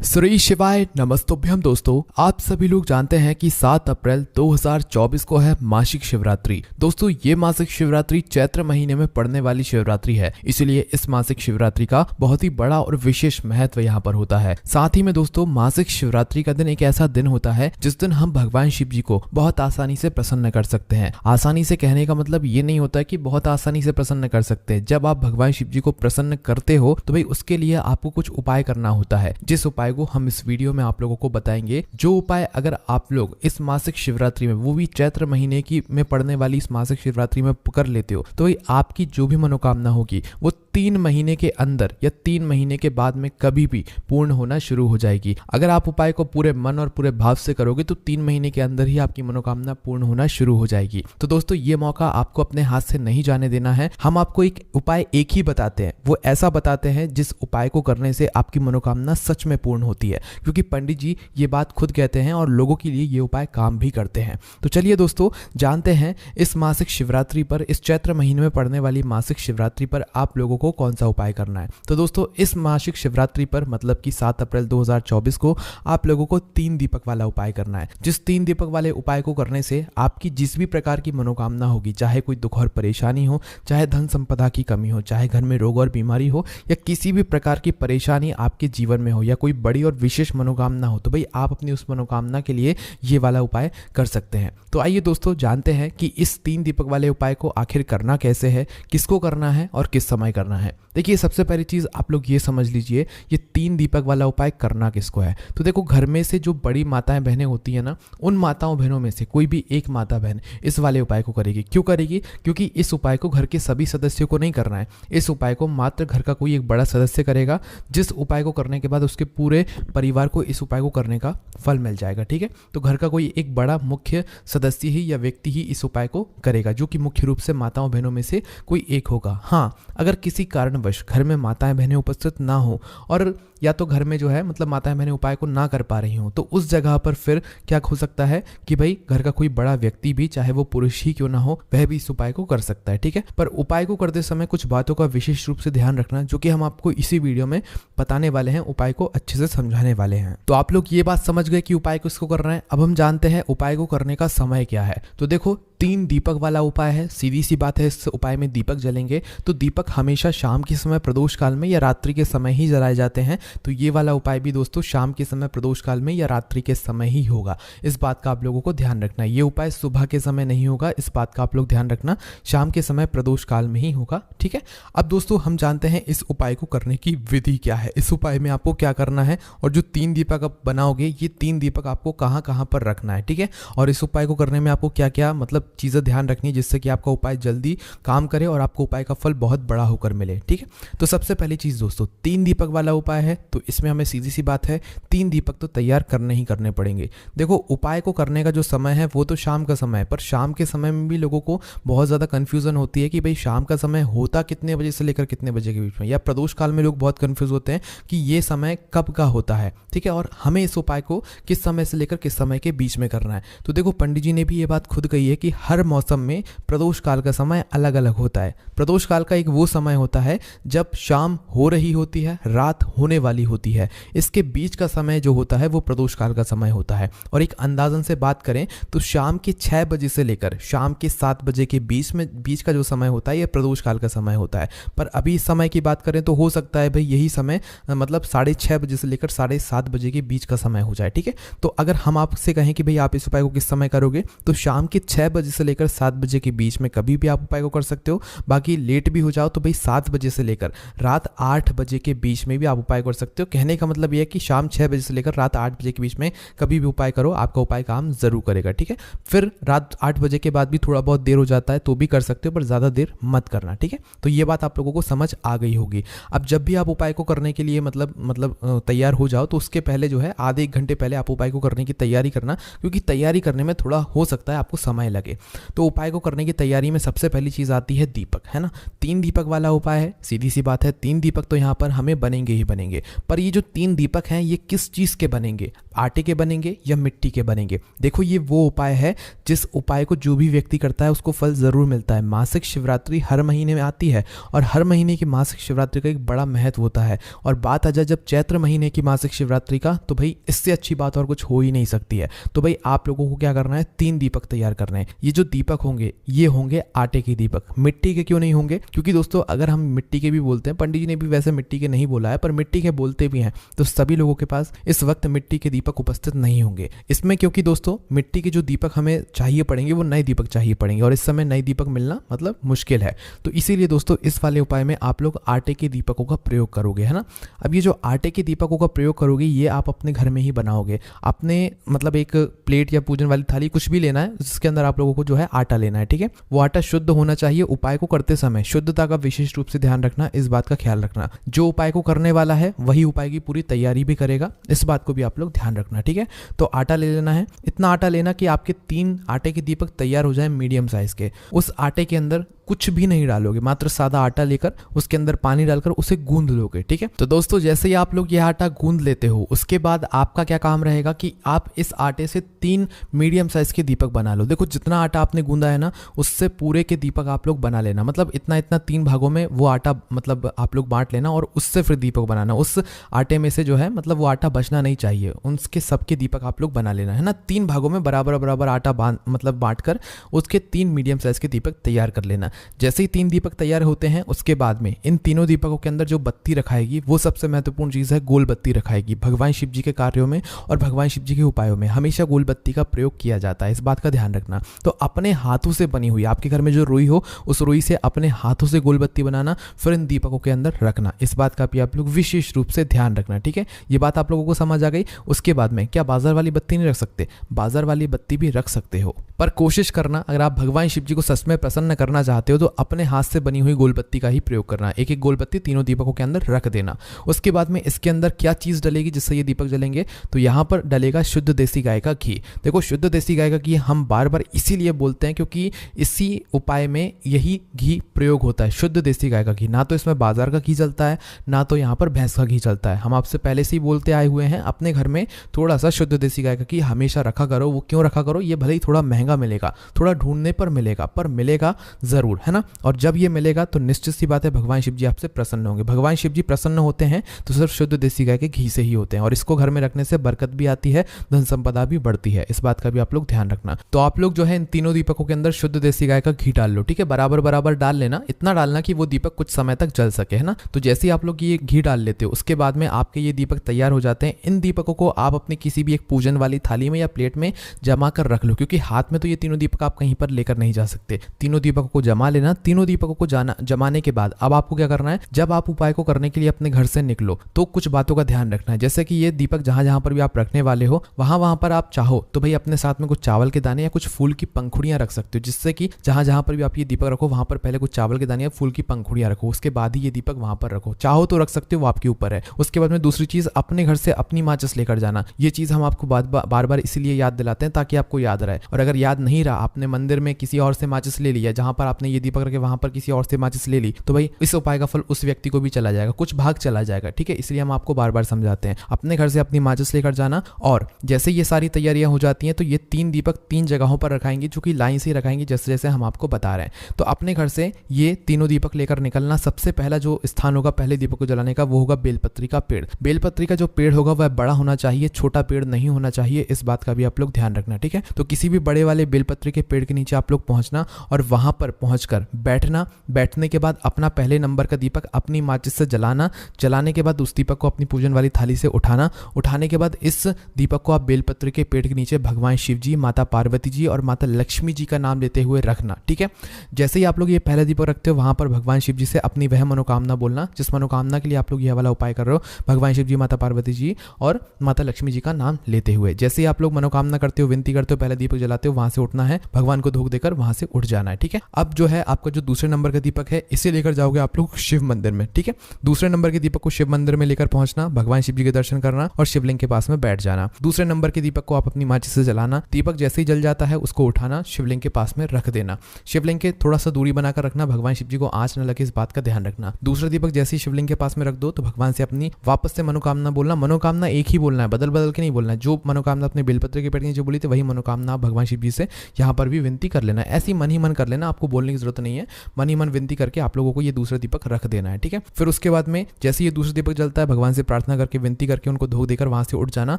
श्री शिवाय नमस्तुभ्यम। दोस्तों, आप सभी लोग जानते हैं कि 7 अप्रैल 2024 को है मासिक शिवरात्रि। दोस्तों, ये मासिक शिवरात्रि चैत्र महीने में पड़ने वाली शिवरात्रि है, इसलिए इस मासिक शिवरात्रि का बहुत ही बड़ा और विशेष महत्व यहाँ पर होता है। साथ ही में दोस्तों, मासिक शिवरात्रि का दिन एक ऐसा दिन होता है जिस दिन हम भगवान शिव जी को बहुत आसानी से प्रसन्न कर सकते हैं। आसानी से कहने का मतलब ये नहीं होता कि बहुत आसानी से प्रसन्न कर सकते हैं। जब आप भगवान शिव जी को प्रसन्न करते हो तो भाई उसके लिए आपको कुछ उपाय करना होता है, जिस उपाय को हम इस वीडियो में आप लोगों को बताएंगे। जो उपाय अगर आप लोग इस मासिक शिवरात्रि में, वो भी चैत्र महीने की में पड़ने वाली इस मासिक शिवरात्रि में कर लेते हो तो भाई आपकी जो भी मनोकामना होगी वो 3 महीने के अंदर या 3 महीने के बाद में कभी भी पूर्ण होना शुरू हो जाएगी। अगर आप उपाय को पूरे मन और पूरे भाव से करोगे तो 3 महीने के अंदर ही आपकी मनोकामना पूर्ण होना शुरू हो जाएगी। तो दोस्तों, ये मौका आपको अपने हाथ से नहीं जाने देना है। हम आपको एक उपाय एक ही बताते हैं, वो ऐसा बताते हैं जिस उपाय को करने से आपकी मनोकामना सच में पूर्ण होती है, क्योंकि पंडित जी ये बात खुद कहते हैं और लोगों के लिए ये उपाय काम भी करते हैं। तो चलिए दोस्तों, जानते हैं इस मासिक शिवरात्रि पर, इस चैत्र महीने में पड़ने वाली मासिक शिवरात्रि पर आप लोगों को कौन सा उपाय करना है। तो दोस्तों, इस मासिक शिवरात्रि पर मतलब कि 7 अप्रैल 2024 को आप लोगों को 3 दीपक वाला उपाय करना है। जिस 3 दीपक वाले उपाय को करने से आपकी जिस भी प्रकार की मनोकामना होगी, चाहे कोई दुख और परेशानी हो, चाहे धन संपदा की कमी हो, चाहे घर में रोग और बीमारी हो, या किसी भी प्रकार की परेशानी आपके जीवन में हो, या कोई बड़ी और विशेष मनोकामना हो, तो भाई आप अपनी उस मनोकामना के लिए ये वाला उपाय कर सकते हैं। तो आइए दोस्तों, जानते हैं कि इस 3 दीपक वाले उपाय को आखिर करना कैसे है, किसको करना है और किस समय करना है। देखिए, सबसे पहली चीज आप लोग ये समझ लीजिए, ये 3 दीपक वाला उपाय करना किसको है। तो देखो, घर में से जो बड़ी माताएं बहनें होती है ना, उन माताओं बहनों में से कोई भी एक माता बहन इस वाले उपाय को करेगी। क्यों करेगी? क्योंकि इस उपाय को घर के सभी सदस्यों को नहीं करना है। इस उपाय को मात्र घर का कोई एक बड़ा सदस्य करेगा, जिस उपाय को करने के बाद उसके पूरे परिवार को इस उपाय को करने का फल मिल जाएगा। ठीक है, तो घर का कोई एक बड़ा मुख्य सदस्य ही या व्यक्ति ही इस उपाय को करेगा, जो कि मुख्य रूप से माताओं बहनों में से कोई एक होगा। हाँ, अगर किसी कारणवश घर में माताएं बहनें उपस्थित ना हो, और या तो घर में जो है मतलब माताएं बहनें उपाय को ना कर पा रही हो, तो उस जगह पर फिर क्या हो सकता है कि भाई घर का कोई बड़ा व्यक्ति भी, चाहे वो पुरुष ही क्यों ना हो, वह भी इस उपाय को कर सकता है। ठीक है, पर उपाय को करते समय कुछ बातों का विशेष रूप से ध्यान रखना, जो कि हम आपको इसी वीडियो में बताने वाले हैं, उपाय को अच्छे से समझाने वाले हैं। तो आप लोग ये बात समझ गए कि उपाय किसको करना है। अब हम जानते हैं उपाय को करने का समय क्या है। तो देखो, 3 दीपक वाला उपाय है, सीधी सी बात है, इस उपाय में दीपक जलेंगे तो दीपक हमेशा शाम के समय प्रदोष काल में या रात्रि के समय ही जलाए जाते हैं। तो ये वाला उपाय भी दोस्तों शाम के समय प्रदोष काल में या रात्रि के समय ही होगा। इस बात का आप लोगों को ध्यान रखना है। ये उपाय सुबह के समय नहीं होगा, इस बात का आप लोग ध्यान रखना, शाम के समय प्रदोष काल में ही होगा। ठीक है, अब दोस्तों हम जानते हैं इस उपाय को करने की विधि क्या है। इस उपाय में आपको क्या करना है, और जो 3 दीपक आप बनाओगे, ये 3 दीपक आपको कहाँ कहाँ पर रखना है। ठीक है, और इस उपाय को करने में आपको क्या क्या मतलब चीज़ें ध्यान रखनी है, जिससे कि आपका उपाय जल्दी काम करे और आपको उपाय का फल बहुत बड़ा होकर मिले। ठीक है, तो सबसे पहली चीज दोस्तों, 3 दीपक वाला उपाय है, तो इसमें हमें सीधी सी बात है 3 दीपक तो तैयार करने ही करने पड़ेंगे। देखो, उपाय को करने का जो समय है वो तो शाम का समय है, पर शाम के समय में भी लोगों को बहुत ज्यादा कंफ्यूजन होती है कि भाई शाम का समय होता कितने बजे से लेकर कितने बजे के बीच में, या प्रदोष काल में लोग बहुत कंफ्यूज होते हैं कि ये समय कब का होता है। ठीक है, और हमें इस उपाय को किस समय से लेकर किस समय के बीच में करना है। तो देखो, पंडित जी ने भी ये बात खुद कही है कि हर मौसम में प्रदोष काल का समय अलग अलग होता है। प्रदोष काल का एक वो समय होता है जब शाम हो रही होती है, रात होने वाली होती है, इसके बीच का समय जो होता है वो प्रदोष काल का समय होता है। और एक अंदाजन से बात करें तो शाम के 6 बजे से लेकर शाम के 7 बजे के बीच का जो समय होता है ये प्रदोष काल का समय होता है। पर अभी इस समय की बात करें तो हो सकता है भाई यही समय मतलब 6:30 बजे से लेकर 7:30 बजे के बीच का समय हो जाए। ठीक है, तो अगर हम आपसे कहें कि भाई आप इस उपाय को किस समय करोगे, तो शाम के 6 बजे से लेकर 7 बजे के बीच में कभी भी आप उपाय को कर सकते हो। बाकी लेट भी हो जाओ तो भाई 7 बजे से लेकर रात 8 बजे के बीच में भी आप उपाय कर सकते हो। कहने का मतलब यह है कि शाम 6 बजे से लेकर रात 8 बजे के बीच में कभी भी उपाय करो, आपका उपाय काम जरूर करेगा। ठीक है, फिर रात 8 बजे के बाद भी थोड़ा बहुत देर हो जाता है तो भी कर सकते हो, पर ज्यादा देर मत करना। ठीक है, तो ये बात आप लोगों को समझ आ गई होगी। अब जब भी आप उपाय को करने के लिए मतलब तैयार हो जाओ, तो उसके पहले जो है आधे 1 घंटे पहले आप उपाय को करने की तैयारी करना, क्योंकि तैयारी करने में थोड़ा हो सकता है आपको समय लगे। तो उपाय को करने की तैयारी में सबसे पहली चीज आती है दीपक, है ना। 3 दीपक वाला उपाय है, सीधी सी बात है 3 दीपक तो यहाँ पर हमें बनेंगे ही बनेंगे। पर ये जो 3 दीपक हैं ये किस चीज के बनेंगे, आटे के बनेंगे या मिट्टी के बनेंगे। देखो ये वो उपाय है जिस उपाय को जो भी व्यक्ति करता है उसको फल ज़रूर मिलता है। मासिक शिवरात्रि हर महीने में आती है और हर महीने की मासिक शिवरात्रि का एक बड़ा महत्व होता है। और बात आ जाए जब चैत्र महीने की मासिक शिवरात्रि का, तो भाई इससे अच्छी बात और कुछ हो ही नहीं सकती है। तो भाई आप लोगों को क्या करना है, 3 दीपक तैयार करने हैं। ये जो दीपक होंगे ये होंगे आटे के दीपक। मिट्टी के क्यों नहीं होंगे? क्योंकि दोस्तों अगर हम मिट्टी के भी बोलते हैं, पंडित जी ने भी वैसे मिट्टी के नहीं बोला है पर मिट्टी के बोलते भी हैं, तो सभी लोगों के पास इस वक्त मिट्टी के दीपक उपस्थित नहीं होंगे इसमें। क्योंकि दोस्तों मिट्टी के जो दीपक हमें चाहिए पड़ेंगे वो नए दीपक चाहिए पड़ेंगे और इस समय नए दीपक मिलना मतलब मुश्किल है। तो इसीलिए दोस्तों इस वाले उपाय में आप लोग आटे के दीपकों का प्रयोग करोगे, है ना। अब ये जो आटे के दीपकों का प्रयोग करोगे ये आप अपने घर में ही बनाओगे। अपने मतलब एक प्लेट या पूजन वाली थाली कुछ भी लेना है जिसके अंदर आप लोगों को जो है आटा लेना है, ठीक है। वो आटा शुद्ध होना चाहिए। उपाय को करते समय शुद्धता का विशेष रूप से ध्यान रखना, इस बात का ख्याल रखना। जो उपाय को करने वाला है वही उपाय की पूरी तैयारी भी करेगा, इस बात को भी आप लोग ध्यान रखना, ठीक है। तो आटा ले लेना है, इतना आटा लेना कि आपके 3 आटे के दीपक तैयार हो जाए मीडियम साइज के। उस आटे के अंदर कुछ भी नहीं डालोगे, मात्र सादा आटा लेकर उसके अंदर पानी डालकर उसे गूंद लोगे, ठीक है। तो दोस्तों जैसे ही आप लोग ये आटा गूंद लेते हो उसके बाद आपका क्या काम रहेगा कि आप इस आटे से 3 मीडियम साइज के दीपक बना लो। देखो जितना आटा आपने गूंदा है ना उससे पूरे के दीपक आप लोग बना लेना, मतलब इतना इतना 3 भागों में वो आटा मतलब आप लोग बांट लेना और उससे फिर दीपक बनाना। उस आटे में से जो है मतलब वो आटा बचना नहीं चाहिए, उनके सबके दीपक आप लोग बना लेना, है ना। 3 भागों में बराबर बराबर आटा मतलब बांट कर उसके 3 मीडियम साइज के दीपक तैयार कर लेना। जैसे ही 3 दीपक तैयार होते हैं उसके बाद में इन तीनों दीपकों के अंदर जो बत्ती रखाएगी वो सबसे महत्वपूर्ण चीज है, गोल बत्ती रखाएगी। भगवान शिव जी के कार्यों में और भगवान शिव जी के उपायों में हमेशा गोल बत्ती का प्रयोग किया जाता है, इस बात का ध्यान रखना। तो अपने हाथों से बनी हुई, आपके घर में जो रुई हो उस रुई से अपने हाथों से गोल बत्ती बनाना, फिर इन दीपकों के अंदर रखना, इस बात का भी आप लोग विशेष रूप से ध्यान रखना, ठीक है। ये बात आप लोगों को समझ आ गई। उसके बाद में क्या बाजार वाली बत्ती नहीं रख सकते? बाजार वाली बत्ती भी रख सकते हो, पर कोशिश करना अगर आप भगवान शिव जी को सच में प्रसन्न करना चाहते हो तो अपने हाथ से बनी हुई गोल बत्ती का ही प्रयोग करना। एक एक गोल बत्ती तीनों दीपकों के अंदर रख देना। उसके बाद में इसके अंदर क्या चीज डलेगी जिससे ये दीपक जलेंगे? तो यहाँ पर डलेगा शुद्ध देसी गाय का घी। देखो शुद्ध देसी गाय का घी हम बार बार इसीलिए बोलते हैं क्योंकि इसी उपाय में यही घी प्रयोग होता है, शुद्ध देसी गाय का घी। ना तो इसमें बाजार का घी चलता है ना तो यहाँ पर भैंस का घी चलता है। हम आपसे पहले से ही बोलते आए हुए हैं अपने घर में थोड़ा सा शुद्ध देसी गाय का घी हमेशा रखा करो। वो क्यों रखा करो? ये भले ही थोड़ा महंगा मिलेगा, थोड़ा ढूंढने पर मिलेगा, पर मिलेगा जरूर, है ना। और जब ये मिलेगा तो निश्चित सी बात है भगवान शिव जी आपसे प्रसन्न होंगे। भगवान शिव जी प्रसन्न होते हैं तो सिर्फ शुद्ध देसी गाय के घी से ही होते हैं और इसको घर में रखने से बरकत भी आती है, धन संपदा भी बढ़ती है, इस बात का भी आप लोग ध्यान रखना। तो आप लोग जो है इन तीनों दीपकों के अंदर शुद्ध देसी गाय का घी डाल लो, ठीक है। बराबर बराबर डाल लेना, इतना डालना कि वो दीपक कुछ समय तक जल सके, है ना। तो जैसे ही आप लोग ये घी डाल लेते हो उसके बाद में आपके ये दीपक तैयार हो जाते हैं। इन दीपकों को आप अपनी किसी भी एक पूजन वाली थाली में या प्लेट में जमा कर रख लो, क्योंकि हाथ में तो ये तीनों दीपक आप कहीं पर लेकर नहीं जा सकते। तीनों दीपकों को जमा लेना। तीनों दीपकों को जमाने के बाद अब आपको क्या करना है, जब आप उपाय को करने के लिए अपने घर से निकलो तो कुछ बातों का ध्यान रखना है। जैसे कि ये दीपक जहां जहां पर भी आप रखने वाले हो वहां पर आप चाहो तो भाई अपने साथ में कुछ चावल के दाने या कुछ फूल की पंखुड़ियां रख सकते हो, जिससे कि जहां जहां पर भी आप ये दीपक रखो वहां पर पहले कुछ चावल के दाने या फूल की पंखुड़ियां रखो, उसके बाद ही ये दीपक वहां पर रखो। चाहो तो रख सकते हो, वो आपके ऊपर है। उसके बाद में दूसरी चीज, अपने घर से अपनी माचिस लेकर जाना। ये चीज हम आपको बार बार इसीलिए याद दिलाते हैं ताकि आपको याद रहे। और अगर याद नहीं रहा, आपने मंदिर में किसी और से माचिस ले लिया, जहां पर आपने ये दीपक रखे वहां पर किसी और से माचिस ले ली, तो भाई इस उपाय का फल उस व्यक्ति को भी चला जाएगा, कुछ भाग चला जाएगा, ठीक है। इसलिए हम आपको बार बार समझाते हैं अपने घर से अपनी माचिस लेकर जाना। और जैसे ये सारी तैयारियां हो जाती हैं तो ये 3 दीपक 3 जगहों पर रखाएंगे, जो कि लाइन से रखाएंगे जैसे जैसे हम आपको बता रहे हैं। तो अपने घर से ये तीनों दीपक लेकर निकलना। सबसे पहला जो स्थान होगा पहले दीपक को जलाने का वो होगा बेलपत्री का पेड़। बेलपत्री का जो पेड़ होगा वह बड़ा होना चाहिए, छोटा पेड़ नहीं होना चाहिए, इस बात का भी आप लोग ध्यान रखना, ठीक है। तो किसी भी बड़े वाले बेलपत्री के पेड़ के नीचे आप लोग पहुंचना और वहां पर पहुंचकर बैठना। बैठने के बाद अपना पहले नंबर का दीपक अपनी माचिस से जलाना। जलाने के बाद उस दीपक को अपनी पूजन वाली थाली से उठाना। उठाने के बाद इस दीपक को आप बेलपत्र के पेड़ के नीचे भगवान शिव जी, माता पार्वती जी और माता लक्ष्मी जी का नाम लेते हुए रखना, ठीक है। जैसे ही आप लोग ये पहला दीपक रखते हो वहां पर भगवान शिव जी से अपनी वह मनोकामना बोलना जिस मनोकामना के लिए आप लोग यह वाला उपाय कर रहे हो। भगवान शिव जी, माता पार्वती जी और माता लक्ष्मी जी का नाम लेते हुए जैसे ही आप लोग मनोकामना करते हो, विनती करते हो, पहला दीपक जलाते हो, वहां से उठना है, भगवान को धूप देकर वहां से उठ जाना है, ठीक है। अब जो है आपका जो दूसरे नंबर का दीपक है इसे लेकर जाओगे आप लोग शिव मंदिर में, ठीक है। दूसरे नंबर के दीपक को शिव मंदिर में लेकर पहुंचना, भगवान शिव जी के दर्शन करना और शिवलिंग के पास में बैठ जाना। दूसरे नंबर के दीपक को आप अपनी माचिस से जलाना, दीपक जैसे ही जल जाता है उसको उठाना, शिवलिंग के पास में रख देना। शिवलिंग के थोड़ा सा दूरी बनाकर रखना, भगवान शिव जी को आंच न लगे इस बात का ध्यान रखना। दूसरा दीपक जैसे ही शिवलिंग के पास में रख दो तो भगवान से अपनी वापस से मनोकामना बोलना। मनोकामना एक ही बोलना है, बदल बदल के नहीं बोलना है। जो मनोकामना अपने बेलपत्र के पेड़ के नीचे बोली थी वही मनोकामना आप भगवान शिव जी से यहाँ पर भी विनती कर लेना। ऐसी मन ही मन कर लेना, आपको बोलने की जरूरत नहीं है। मन ही मन विनती करके आप लोगों को ये दूसरा दीपक रख देना है, ठीक है। फिर उसके बाद में जैसे ये दूसरा दीपक जलता है भगवान से प्रार्थना करके विनती करके उनको धो देकर वहां से उठ जाना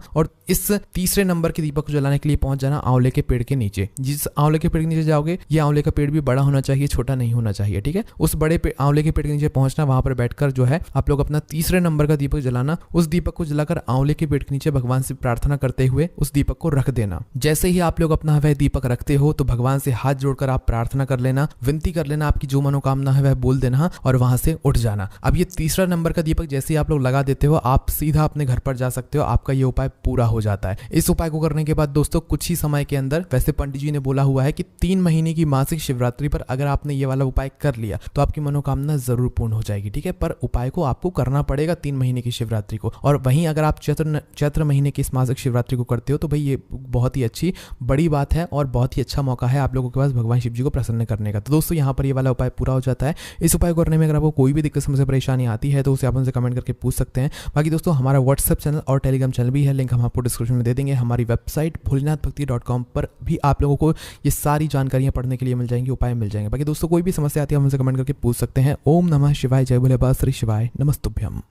और इस तीसरे नंबर के दीपक को जलाने के लिए पहुंच जाना आंवले के पेड़ के नीचे। जिस आंवले के पेड़ के नीचे जाओगे ये आंवले का पेड़ भी बड़ा होना चाहिए, छोटा नहीं होना चाहिए, ठीक है। उस बड़े आंवले के पेड़ के नीचे पहुंचना, वहां पर बैठकर जो है आप लोग अपना तीसरे नंबर का दीपक जलाना। उस दीपक को जलाकर आंवले के पेड़ के नीचे भगवान से प्रार्थना करते हुए उस दीपक को रख देना। जैसे ही आप लोग अपना वह दीपक रखते हो तो भगवान से हाथ जोड़कर आप प्रार्थना कर लेना, विनती कर लेना, आपकी जो मनोकामना है वह बोल देना और वहां से उठ जाना। अब ये तीसरा नंबर का दीपक जैसे ही आप लोग लगा देते हो आप सीधा अपने घर पर जा सकते हो, आपका ये उपाय पूरा हो जाता है। इस उपाय को करने के बाद दोस्तों कुछ ही समय के अंदर, वैसे पंडित जी ने बोला हुआ है कि 3 महीने की मासिक शिवरात्रि पर अगर आपने ये वाला उपाय कर लिया तो आपकी मनोकामना जरूर पूर्ण हो जाएगी, ठीक है। पर उपाय को आपको करना पड़ेगा 3 महीने की शिवरात्रि को। और वहीं अगर आप चैत्र महीने की इस मासिक शिवरात्रि को करते हो तो भाई ये बहुत ही अच्छी बड़ी बात है और बहुत ही अच्छा मौका है आप लोगों के पास भगवान शिव जी को प्रसन्न करने का। तो दोस्तों यहाँ पर ये वाला उपाय पूरा हो जाता है। इस उपाय को करने में अगर आपको कोई भी दिक्कत समस्या परेशानी आती है तो उसे आप हमसे कमेंट करके पूछ सकते हैं। बाकी दोस्तों हमारा व्हाट्सएप चैनल और टेलीग्राम चैनल भी है, लिंक हम आपको डिस्क्रिप्शन में दे देंगे। हमारी वेबसाइट भोलेनाथभक्ति.com पर भी आप लोगों को ये सारी जानकारियां पढ़ने के लिए मिल जाएंगी, उपाय मिल जाएंगे। बाकी दोस्तों कोई भी समस्या आती है हमसे कमेंट करके पूछ सकते हैं। ओम नमः शिवाय, जय भोले बाबा, श्री शिवाय, नमस्तुभ्यम।